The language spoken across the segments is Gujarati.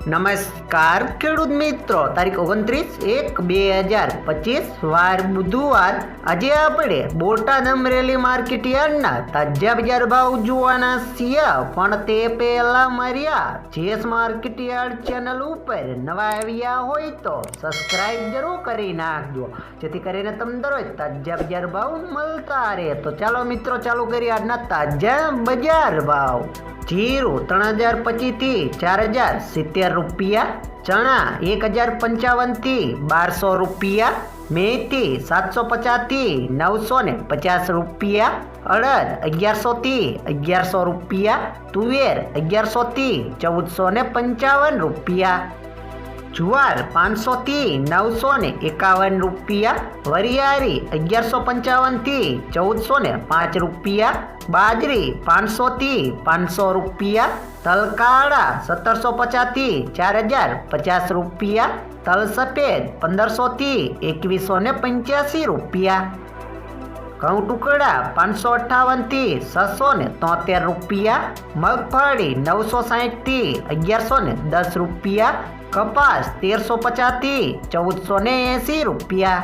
નમસ્કાર ખેડૂત મિત્રો, તારીખ 29/1/2025 વાર બુધવાર. આજે આપણે બોટાદ અમરેલી માર્કેટ યાર્ડના તાજા બજાર ભાવ જોવાના છીએ. પણ તે પહેલા મારી જેસ માર્કેટ યાર્ડ ચેનલ ઉપર નવા આવ્યા હોય તો સબસ્ક્રાઇબ જરૂર કરી નાખજો, જેથી કરીને તમને દરરોજ તાજા બજાર ભાવ મળતા રહે. તો ચાલો મિત્રો, ચાલુ કરીએ આજના તાજા બજાર ભાવ. જીરું 3025 થી 4070 રૂપિયા, ચણા 1055 થી 1200 રૂપિયા, મેથી 750 થી 950 રૂપિયા, અડદ 1100 થી 1100 રૂપિયા, તુવેર 1100 થી 1455 રૂપિયા, જુવાર 500 થી 951 રૂપિયા, વરિયાળી 1155 થી 1405 રૂપિયા, બાજરી 500 થી 500 રૂપિયા, તલ કાળા 1750 થી 4050 રૂપિયા, તલ સફેદ 1500 થી 2185 રૂપિયા, ઘઉં ટુકડા 558 થી 673 રૂપિયા, મગફળી 960 થી 1110 રૂપિયા, કપાસ 1350 થી 1480 રૂપિયા.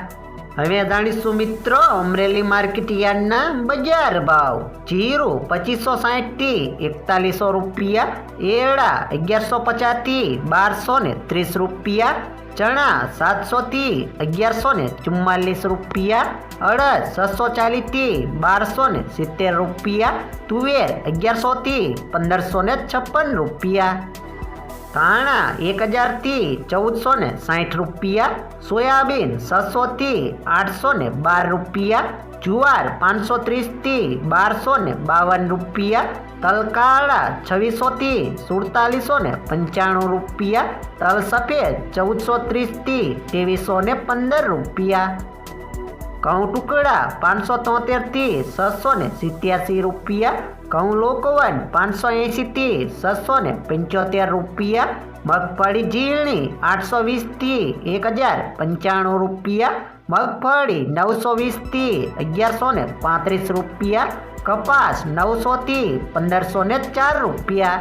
હવે જાણીશું મિત્રો અમરેલી માર્કેટ યાર્ડના બજાર ભાવ. જીરું 2560 થી 4100 રૂપિયા, એરડા 1150 થી 1230 રૂપિયા, ચણા 700 થી 1144 રૂપિયા, અડદ 640 થી 1270 રૂપિયા, તુવેર 1100 થી 1556 રૂપિયા, ધાણા 1000 થી 1460 રૂપિયા, સોયાબીન 600 થી 812 રૂપિયા, જુવાર 530 થી 1252 રૂપિયા, તલ કાળા 2600 થી 4795 રૂપિયા, તલ સફેદ 1430 થી 2315 રૂપિયા, ઘઉં ટુકડા 573 થી 687 રૂપિયા, ઘઉં લોકવન 580 થી 675 રૂપિયા, મગફળી ઝીણી 820 થી 1095 રૂપિયા, મગફળી 920 થી 1135 રૂપિયા, કપાસ 900 થી 1504 રૂપિયા.